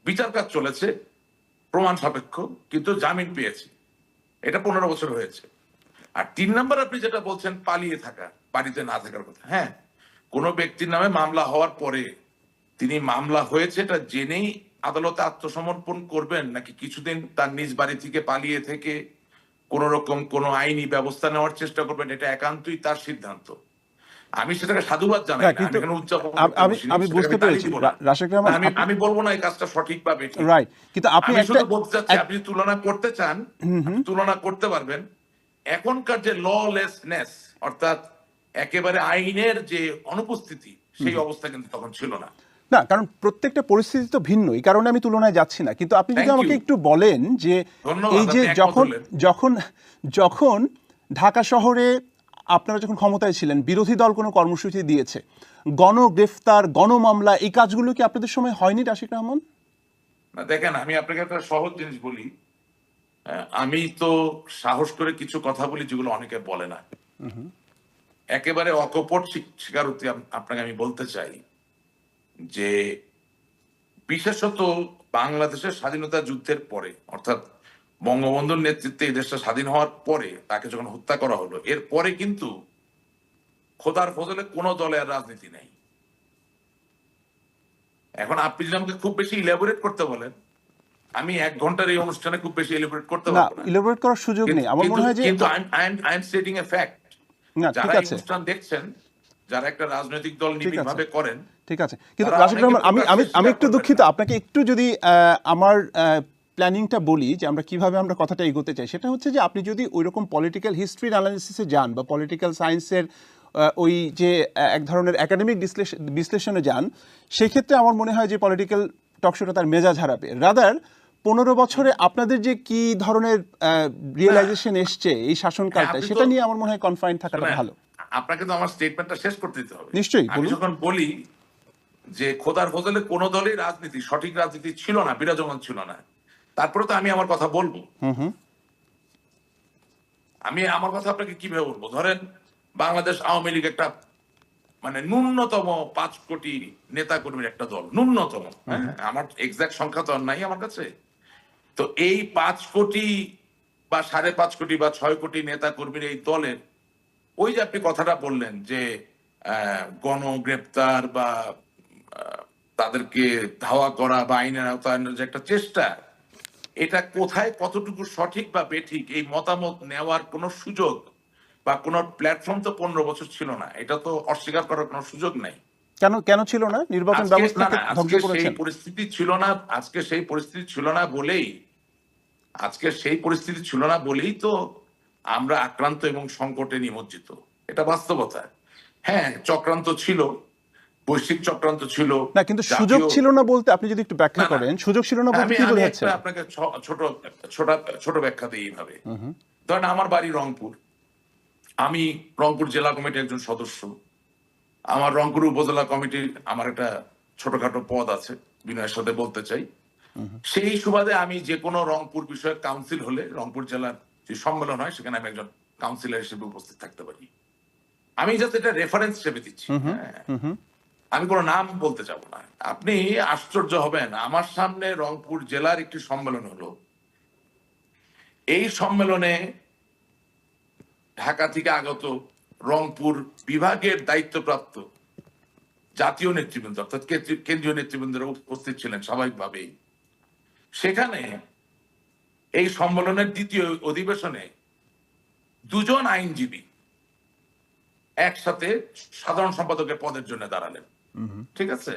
বিচার কাজ চলেছে, প্রমাণ সাপেক্ষ, কিন্তু জামিন পেয়েছে। এটা 15 বছর হয়েছে। আর 3 নম্বর আপনি যেটা বলছেন পালিয়ে থাকা, বাড়িতে না থাকার কথা। হ্যাঁ, কোনো ব্যক্তির নামে মামলা হওয়ার পরে তিনি মামলা হয়েছে এটা জেনেই আদালতে আত্মসমর্পণ করবেন, নাকি কিছুদিন তার নিজ বাড়ি থেকে পালিয়ে থেকে কোন রকম কোনো আইনি ব্যবস্থা নেওয়ার চেষ্টা করবেন, এটা একান্তই তার সিদ্ধান্ত। আমি সেটাকে সাধুবাদ জানাই না, আমি এখানে উদযাপন করতে বসিনি, আমি বুঝতে পেরেছি রাশেক রহমান, আমি বলবো না এই কাজটা সঠিক বা বেঠিক, রাইট, কিন্তু আপনি আমি শুধু বলতে চাচ্ছি আপনি তুলনা করতে চান, তুলনা করতে পারবেন। এখনকার যে ললেসনেস, অর্থাৎ একেবারে আইনের যে অনুপস্থিতি, সেই অবস্থা কিন্তু তখন ছিল না। না, কারণ প্রত্যেকটা পরিস্থিতি তো ভিন্ন, এই কারণে আমি তুলনায় যাচ্ছি না। কিন্তু আপনি যদি আমাকে একটু বলেন যে এই যে যখন ঢাকা শহরে আপনারা যখন ক্ষমতায় ছিলেন, বিরোধী দল কোনো কর্মসূচি দিয়েছে, গণগ্রেফতার, গণমামলা, এই কাজগুলো কি আপনাদের সময় হয়নি রাশেক রহমান? না, দেখেন আমি আপনাকে একটা সহজ জিনিস বলি, আমি তো সাহস করে কিছু কথা বলি যেগুলো অনেকে বলে না। একেবারে অকপট স্বীকারোক্তি আপনাকে আমি বলতে চাই যে বিশেষত বাংলাদেশের স্বাধীনতা যুদ্ধের পরে, অর্থাৎ বঙ্গবন্ধুর নেতৃত্বে এই দেশটা স্বাধীন হওয়ার পরে তাকে যখন হত্যা করা হলো, এর পরে কিন্তু খোদার ফজলে কোনো দলে আর রাজনীতি নেই। এখন আপনি যদি আমাকে খুব বেশি ইলাবোরেট করতে বলেন, আমি 1 ঘন্টার এই অনুষ্ঠানে খুব বেশি ইলাবোরেট করতে পারবো না, ইলাবোরেট করার সুযোগ নেই আমার মনে হয়। কিন্তু I am stating A fact. যারা এই অনুষ্ঠান দেখছেন, যারা একটা রাজনৈতিক দল নিবিড়ভাবে করেন, ঠিক আছে। কিন্তু রাশেক রহমান, আমি একটু দুঃখিত, আপনাকে একটু যদি আমার প্ল্যানিংটা বলি যে আমরা কিভাবে আমরা কথাটা এগোতে চাই, সেটা হচ্ছে যে আপনি যদি ওইরকম পলিটিক্যাল হিস্ট্রি অ্যানালিসিসে যান বা পলিটিক্যাল সায়েন্সের ওই যে এক ধরনের একাডেমিক বিশ্লেষণে যান, সেক্ষেত্রে আমার মনে হয় যে পলিটিক্যাল টকশোটা তার মেজাজ হারাবে। রাদার 15 বছরে আপনাদের যে কি ধরনের রিয়েলাইজেশন এসছে এই শাসনকালটা, সেটা নিয়ে আমার মনে হয় কনফাইন থাকাটা ভালো। আপনাকে তো আমার স্টেটমেন্টটা শেষ করতে দিতে হবে। নিশ্চয়ই। আমি যখন বলি যে খোদার ফজলে কোন দলের রাজনীতি, সঠিক রাজনীতি ছিল না, বিরাজমান ছিল না, তারপরে তো আমি আমার কথা বলবো। আমি আমার কথা আপনাকে কিভাবে বলবো? ধরেন বাংলাদেশ আওয়ামী লীগ একটা মানে ন্যূনতম 5 কোটি নেতা কর্মীর একটা দল, ন্যূনতম। আমার এক্সাক্ট সংখ্যা তো আর নাই আমার কাছে। তো এই 5 কোটি বা 5.5 কোটি বা 6 কোটি নেতা কর্মীর এই দলের, ওই যে আপনি কথাটা বললেন যে গণগ্রেপ্তার বা তাদেরকে ধাওয়া করা বা আইনের আওতায়নের যে একটা চেষ্টা, এটা কোথায় কতটুকু সঠিক বা বেঠিক এই মতামত নেওয়ার কোনো সুযোগ বা কোনো প্ল্যাটফর্ম তো 15 বছর ছিল না। এটা তো অস্বীকার করার কোনো সুযোগ নাই। কেন ছিল না? নির্বাচন ব্যবস্থাকে ধ্বংস করেছেন। সেই পরিস্থিতি ছিল না, আজকে সেই পরিস্থিতি ছিল না বলেই তো আমরা আক্রান্ত এবং সংকটে নিমজ্জিত। এটা বাস্তবতা। হ্যাঁ, চক্রান্ত ছিল, বৈশ্বিক চক্রান্ত ছিল না, কিন্তু সুযোগ ছিল না বলতে আপনি যদি একটু ব্যাখ্যা করেন, সুযোগ ছিল না বলতে কি বোঝাচ্ছেন? আপনাকে ছোট ব্যাখ্যা দিই এইভাবে। ধরেন আমার বাড়ি রংপুর, আমি রংপুর জেলা কমিটির একজন সদস্য, আমার রংপুর উপজেলা কমিটির আমার একটা ছোটখাটো পদ আছে, বিনয়ের সাথে বলতে চাই। সেই সুবাদে আমি যে কোনো রংপুর বিষয়ক কাউন্সিল হলে, রংপুর জেলার যে সম্মেলন হয়, সেখানে আমি একজন কাউন্সিলর হিসেবে উপস্থিত থাকতে পারি। আমি যাতে এটা রেফারেন্স হিসেবে দিচ্ছি, আমি কোনো নাম বলতে যাব না। আপনি আশ্চর্য হবেন, আমার সামনে রংপুর জেলার একটি সম্মেলন হলো, এই সম্মেলনে ঢাকা থেকে আগত রংপুর বিভাগের দায়িত্বপ্রাপ্ত জাতীয় নেতৃবৃন্দ, অর্থাৎ কেন্দ্রীয় নেতৃবৃন্দরা উপস্থিত ছিলেন স্বাভাবিকভাবেই। সেখানে এই সম্মেলনের দ্বিতীয় অধিবেশনে 2 জন আইনজীবী একসাথে সাধারণ সম্পাদকের পদের জন্য দাঁড়ালেন। ঠিক আছে,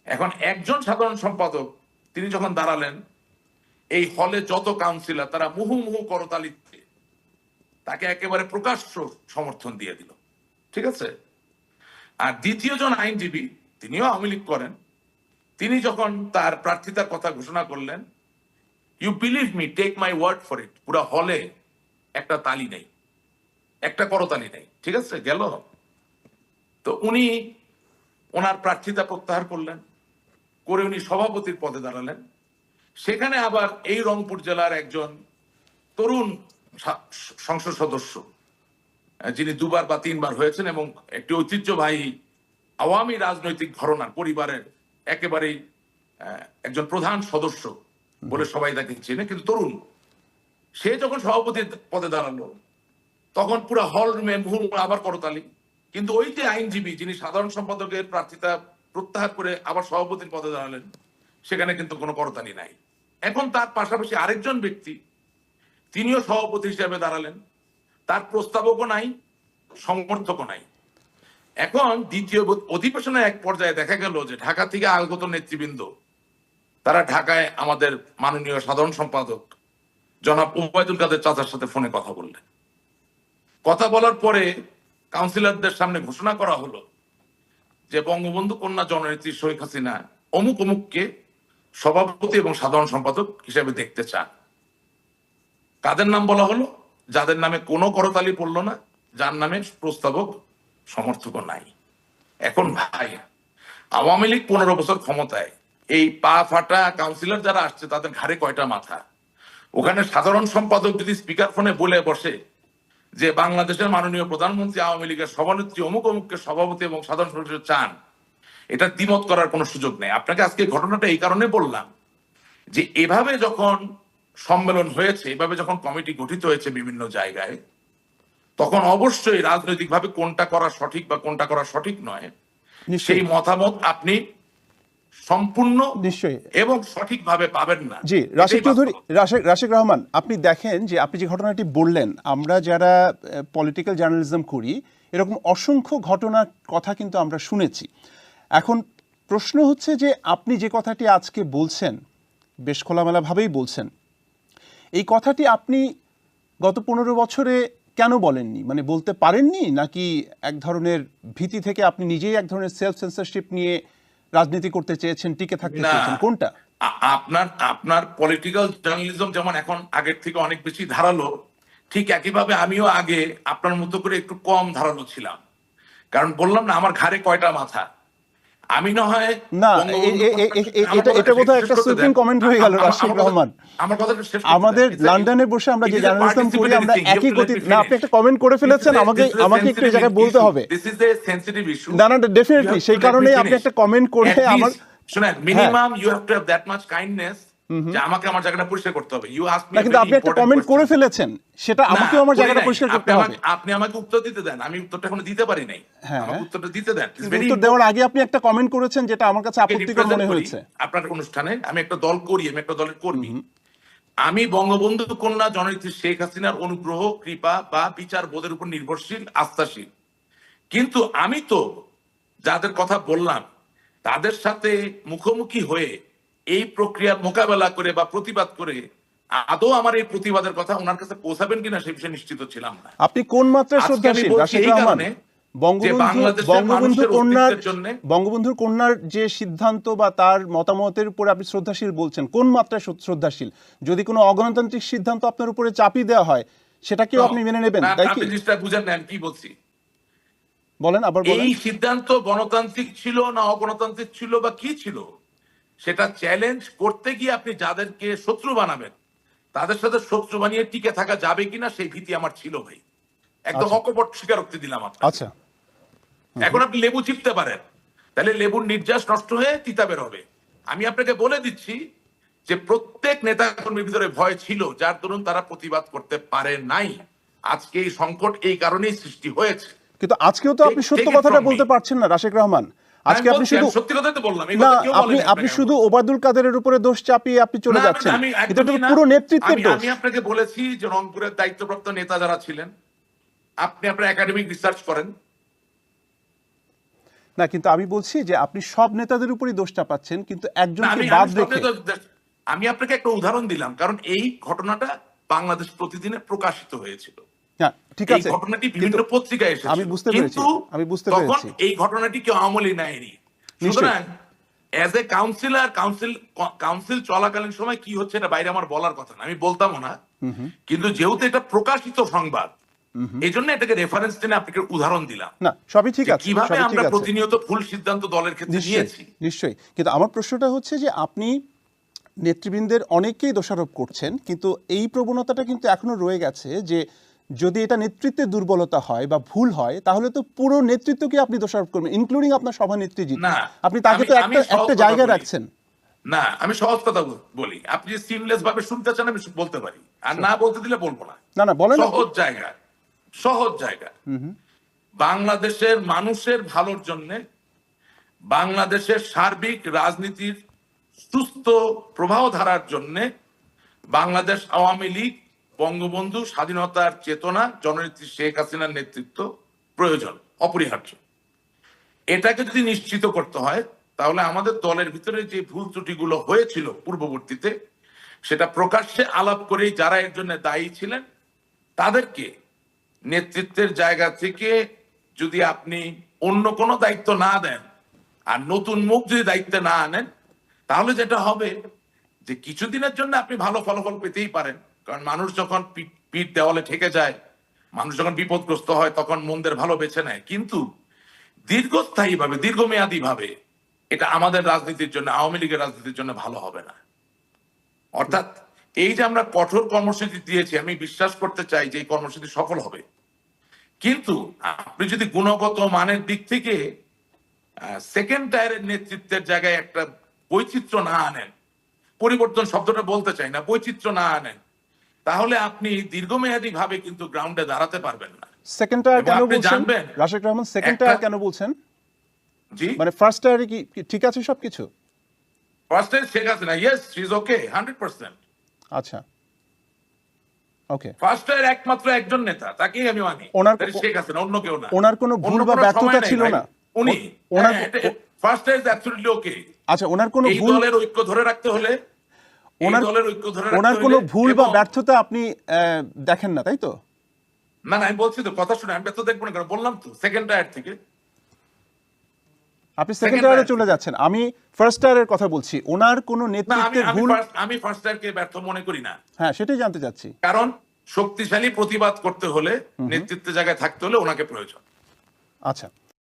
এখন একজন সাধারণ সম্পাদক তিনি যখন দাঁড়ালেন, এই হলে যত কাউন্সিলর তারা মুহুর্মুহু করতালিতে তাকে একেবারে প্রকাশ্য সমর্থন দিয়ে দিল। ঠিক আছে, আর দ্বিতীয় জন আইনজীবী, তিনিও আওয়ামী লীগ করেন, তিনি যখন তার প্রার্থিতার কথা ঘোষণা করলেন, you believe me, take my word for it, পুরো হলে একটা তালি নেই, একটা করতালি নেই। ঠিক আছে, গেল। তো উনি ওনার প্রার্থিতা প্রত্যাহার করলেন, করে উনি সভাপতির পদে দাঁড়ালেন। সেখানে আবার এই রংপুর জেলার একজন তরুণ সংসদ সদস্য, যিনি 2 বার বা 3 বার হয়েছেন এবং একটি ঐতিহ্যবাহী আওয়ামী রাজনৈতিক ঘরানার পরিবারের একেবারেই একজন প্রধান সদস্য বলে সবাই তাকে চেনে, কিন্তু তরুণ। সে যখন সভাপতির পদে দাঁড়ালো তখন পুরো হল রুমে মুহুর্মুহু আবার করতালি। কিন্তু ওই যে আইনজীবী যিনি সাধারণ সম্পাদকের প্রার্থিতা প্রত্যাহার করে আবার সভাপতির পদে দাঁড়ালেন, সেখানে কিন্তু কোনো করতালি নাই। এখন তার পাশাপাশি আরেকজন ব্যক্তি, তিনিও সভাপতি হিসেবে দাঁড়ালেন, তার প্রস্তাবকও নাই, সমর্থকও নাই। এখন দ্বিতীয় অধিবেশনে এক পর্যায়ে দেখা গেল যে ঢাকা থেকে আগত নেতৃবৃন্দ তারা ঢাকায় আমাদের মাননীয় সাধারণ সম্পাদক জনাব ওবায়দুল কাদের চাচার সাথে ফোনে কথা বললেন। কথা বলার পরে কাউন্সিলরদের সামনে ঘোষণা করা হলো যে বঙ্গবন্ধু কন্যা জননেত্রী শেখ হাসিনা অমুক অমুককে সভাপতি এবং সাধারণ সম্পাদক হিসেবে দেখতে চান। কাদের নাম বলা হলো? যাদের নামে কোনো করতালি পড়লো না, যার নামে প্রস্তাবক সমর্থক নাই। এখন ভাই, আওয়ামী লীগ 15 বছর ক্ষমতায়, এই পা ফাটা কাউন্সিলর যারা আসছে তাদের ঘাড়ে কয়টা মাথা? ওখানে সাধারণ সম্পাদক যদি স্পিকার ফোনে বলে বসে যে বাংলাদেশের মাননীয় প্রধানমন্ত্রী আওয়ামী লীগের সভানেত্রী অমুক অমুককে সভাপতি এবং সাধারণ সদস্য চান, এটা দ্বিমত করার কোনো সুযোগ নেই। আপনাকে আজকে ঘটনাটা এই কারণে বললাম যে এভাবে যখন সম্মেলন হয়েছে, এভাবে যখন কমিটি গঠিত হয়েছে বিভিন্ন জায়গায়, তখন অবশ্যই রাজনৈতিকভাবে কোনটা করা সঠিক বা কোনটা করা সঠিক নয়, সেই মতামত আপনি সম্পূর্ণ নিশ্চয়ই এবং সঠিকভাবে পাবেন না। জি, রাশিদ চৌধুরী, রাশিদ রহমান, আপনি দেখেন যে আপনি যে ঘটনাটি বললেন, আমরা যারা পলিটিক্যাল জার্নালিজম করি এরকম অসংখ্য ঘটনার কথা কিন্তু আমরা শুনেছি। এখন প্রশ্ন হচ্ছে যে আপনি যে কথাটি আজকে বলছেন, বেশ খোলামেলাভাবেই বলছেন, এই কথাটি আপনি গত 15 বছরে কেন বলেননি? মানে বলতে পারেননি, নাকি এক ধরনের ভীতি থেকে আপনি নিজেই এক ধরনের সেলফ সেন্সরশিপ নিয়ে রাজনীতি করতে চেয়েছেন, টিকে থাকতে চেয়েছেন, কোনটা? আপনার পলিটিক্যাল জার্নালিজম যেমন এখন আগের থেকে অনেক বেশি ধারালো, ঠিক একইভাবে আমিও আগে আপনার মতো করে একটু কম ধারালো ছিলাম। কারণ বললাম না, আমার ঘাড়ে কয়টা মাথা। আমি না হয় না, এটা বোধহয় একটা সুপ্রিম কমেন্ট হয়ে গেল রাশিদ রহমান। আমার কথাটা শেষ। আমাদের লন্ডনে বসে আমরা যে জার্নালিজম করি আমরা একই গতি না। আপনি একটা কমেন্ট করে ফেলেছেন, আমাকে একটু এই জায়গায় বলতে হবে। This is a sensitive issue. না, ডেফিনেটলি সেই কারণেই আপনি একটা কমেন্ট করে আমার শুনেন, minimum you have to have that much kindness যে আমাকে আমার জায়গাটা পরিষ্কার করতে হবে। ইউ আস্ক মি, কিন্তু আপনি একটা কমেন্ট করে ফেলেছেন, সেটা আমাকেও আমার জায়গাটা পরিষ্কার করতে হবে। আপনি আমাকে উত্তর দিতে দেন, আমি উত্তরটা এখনো দিতে পারি নাই। আমাকে উত্তরটা দিতে দেন। উত্তর দেওয়ার আগে আপনি একটা কমেন্ট করেছেন যেটা আমার কাছে আপত্তিকর মনে হয়েছে। আপনার অনুষ্ঠানে আমি একটা দল করি, আমি একটা দলের কর্মী। আমি বঙ্গবন্ধু কন্যা জননেত্রী শেখ হাসিনার অনুগ্রহ, কৃপা বা বিচার বোধের উপর নির্ভরশীল, আস্থাশীল। কিন্তু আমি তো যাদের কথা বললাম তাদের সাথে মুখোমুখি হয়ে এই প্রক্রিয়ার মোকাবেলা করে বা প্রতিবাদ করে আদৌ আমার এই প্রতিবাদের কথা ওনার কাছে পৌঁছাবেন কিনা সে বিষয়ে নিশ্চিত ছিলাম না। আপনি কোন মাত্রায় শ্রদ্ধাশীল রাশিদ রহমান? বঙ্গবন্ধুর কন্যার যে সিদ্ধান্ত বা তার মতামতের উপরে আপনি শ্রদ্ধাশীল বলছেন, কোন মাত্রায় শ্রদ্ধাশীল? যদি কোনো অগণতান্ত্রিক সিদ্ধান্ত আপনার উপরে চাপিয়ে দেওয়া হয়, সেটাকেও আপনি মেনে নেবেন, তাই কি? আপনি জিনিসটা বুঝেন না আমি কি বলছি। বলেন, আবার বলেন। এই সিদ্ধান্ত গণতান্ত্রিক ছিল না অগণতান্ত্রিক ছিল বা কি ছিল, সেটা চ্যালেঞ্জ করতে গিয়ে আপনি যাদেরকে শত্রু বানাবেন তাদের সাথে শত্রু বানিয়ে টিকে থাকা যাবে কিনা সেই ভীতি আমার ছিল ভাই। একদম অকপট স্বীকারোক্তি দিলাম আপনাকে। আচ্ছা, এখন আপনি লেবু চিপতে পারেন, তাহলে লেবুর নির্যাস নষ্ট হয়ে তিতা বের হবে। আমি আপনাকে বলে দিচ্ছি যে প্রত্যেক নেতা কর্মীর ভিতরে ভয় ছিল, যার দরুন তারা প্রতিবাদ করতে পারে নাই। আজকে এই সংকট এই কারণেই সৃষ্টি হয়েছে। কিন্তু আজকেও তো আপনি সত্য কথাটা বলতে পারছেন না রাশিদ রহমান। আজকে আপনি শুধু সত্যি কথাই তো বললাম। না, আপনি শুধু ওবায়দুল কাদেরের উপরে দোষ চাপিয়ে আপনি চলে যাচ্ছেন। এটা তো পুরো নেতৃত্বের দোষ। আমি আপনাকে বলেছি যে রংপুরের দায়িত্বপ্রাপ্ত নেতা যারা ছিলেন, আপনি আপনার একাডেমিক রিসার্চ করেন না, কিন্তু আমি বলছি যে আপনি সব নেতাদের উপরই দোষ চাপাচ্ছেন, কিন্তু একজনকে বাদ রেখে। আমি আপনাকে একটা উদাহরণ দিলাম, কারণ এই ঘটনাটা বাংলাদেশ প্রতিদিনে প্রকাশিত হয়েছিল। ঠিক আছে, এই ঘটনাটি বিভিন্ন পত্রিকায় এসেছিল। আমি বুঝতে পেরেছি, তখন এই ঘটনাটি কেউ আমলে নেয়নি। সুতরাং এজ এ কাউন্সিলর, কাউন্সিল চলাকালীন সময় কি হচ্ছে এটা বাইরে আমার বলার কথা না, আমি বলতামও না। কিন্তু যেহেতু এটা প্রকাশিত সংবাদ, এই জন্য এটাকে রেফারেন্স টেনে আপনাকে উদাহরণ দিলাম। না, সবই ঠিক আছে, কিভাবে আমরা প্রতিনিয়ত ভুল সিদ্ধান্ত দলের ক্ষেত্রে নিয়েছি। নিশ্চয়ই, কিন্তু আমার প্রশ্নটা হচ্ছে যে আপনি নেতৃবৃন্দের অনেককেই দোষারোপ করছেন, কিন্তু এই প্রবণতাটা কিন্তু এখনো রয়ে গেছে যে যদি এটা নেতৃত্বের দুর্বলতা হয় বা ভুল হয়, তাহলে তো পুরো নেতৃত্বকে আপনি দোষারোপ করবেন, ইনক্লুডিং আপনার সভানেত্রী। আপনি তাকে তো একটা জায়গায় রাখছেন। না, আমি সহজ কথা বলি, আপনি যে সিমলেস ভাবে শুনতে চান আমি বলতে পারি, আর না বলতে দিলে বলবো না। না না বলেন। সহজ জায়গা বাংলাদেশের মানুষের ভালোর জন্য, বাংলাদেশের সার্বিক রাজনীতির সুস্থ প্রবাহ ধারার জন্য বাংলাদেশ আওয়ামী লীগ, বঙ্গবন্ধু, স্বাধীনতার চেতনা, জননেত্রী শেখ হাসিনার নেতৃত্ব প্রয়োজন, অপরিহার্য। এটাকে যদি নিশ্চিত করতে হয় তাহলে আমাদের দলের ভিতরে যে ভুল ত্রুটিগুলো হয়েছিল পূর্ববর্তীতে, সেটা প্রকাশ্যে আলাপ করেই যারা এর জন্য দায়ী ছিলেন তাদেরকে নেতৃত্বের জায়গা থেকে যদি আপনি অন্য কোনো দায়িত্ব না দেন আর নতুন মুখ যদি দায়িত্বে না আনেন, তাহলে যেটা হবে যে কিছুদিনের জন্য আপনি ভালো ফলাফল পেতেই পারেন, কারণ মানুষ যখন পিঠ দেওয়ালে ঠেকে যায়, মানুষ যখন বিপদগ্রস্ত হয় তখন মন্দের ভালো বেছে নেয়, কিন্তু দীর্ঘস্থায়ী ভাবে, দীর্ঘমেয়াদী ভাবে এটা আমাদের রাজনীতির জন্য, আওয়ামী লীগের রাজনীতির জন্য ভালো হবে না। অর্থাৎ এই যে আমরা কঠোর কর্মসূচি দিয়েছি, আমি বিশ্বাস করতে চাই যে এই কর্মসূচি সফল হবে, কিন্তু আপনি যদি গুণগত মানের দিক থেকে সেকেন্ড টায়ারের নেতৃত্বের জায়গায় একটা বৈচিত্র্য না আনেন, পরিবর্তন শব্দটা বলতে চাই না, বৈচিত্র্য না আনেন, তাহলে আপনি দীর্ঘমেয়াদী ভাবে কিন্তু গ্রাউন্ডে দাঁড়াতে পারবেন না। সেকেন্ড টায়ার কেন বলছেন জানবেন রাশেক রহমান? সেকেন্ড টায়ার কেন বলছেন? জি, মানে ফার্স্ট টায়ারে কি ঠিক আছে সবকিছু? First tyre Sheikh Hasina, yes, she is okay 100%। আচ্ছা, ওকে। ফার্স্ট টায়ার একমাত্র একজন নেতা, তাকেই আমি মানি, শেখ হাসিনা, অন্য কেউ না। ওনার কোনো ভুল বা ব্যর্থতা ছিল না? উনি ফার্স্ট টায়ার অ্যাবসলিউটলি ওকে। আচ্ছা, ওনার কোনো এই ভুল, দলের ঐক্য ধরে রাখতে হলে, ওনার কোনো ভুল বা ব্যর্থতা আপনি দেখেন না, তাই তো? না না, আমি বলছি তো, কথা শুনে, আমি ব্যর্থ দেখবো না কেন, বললাম তো সেকেন্ড টায়ার থেকে। আপনি সেকেন্ড টায়ারে চলে যাচ্ছেন, আমি ফার্স্ট টায়ারের কথা বলছি। ওনার কোনো নেতৃত্বের ভুল? আমি ফার্স্ট টায়ারকে ব্যর্থ মনে করি না। হ্যাঁ, সেটাই জানতে চাচ্ছি। কারণ শক্তিশালী প্রতিবাদ করতে হলে, নেতৃত্বের জায়গায় থাকতে হলে ওনাকে প্রয়োজন। আচ্ছা।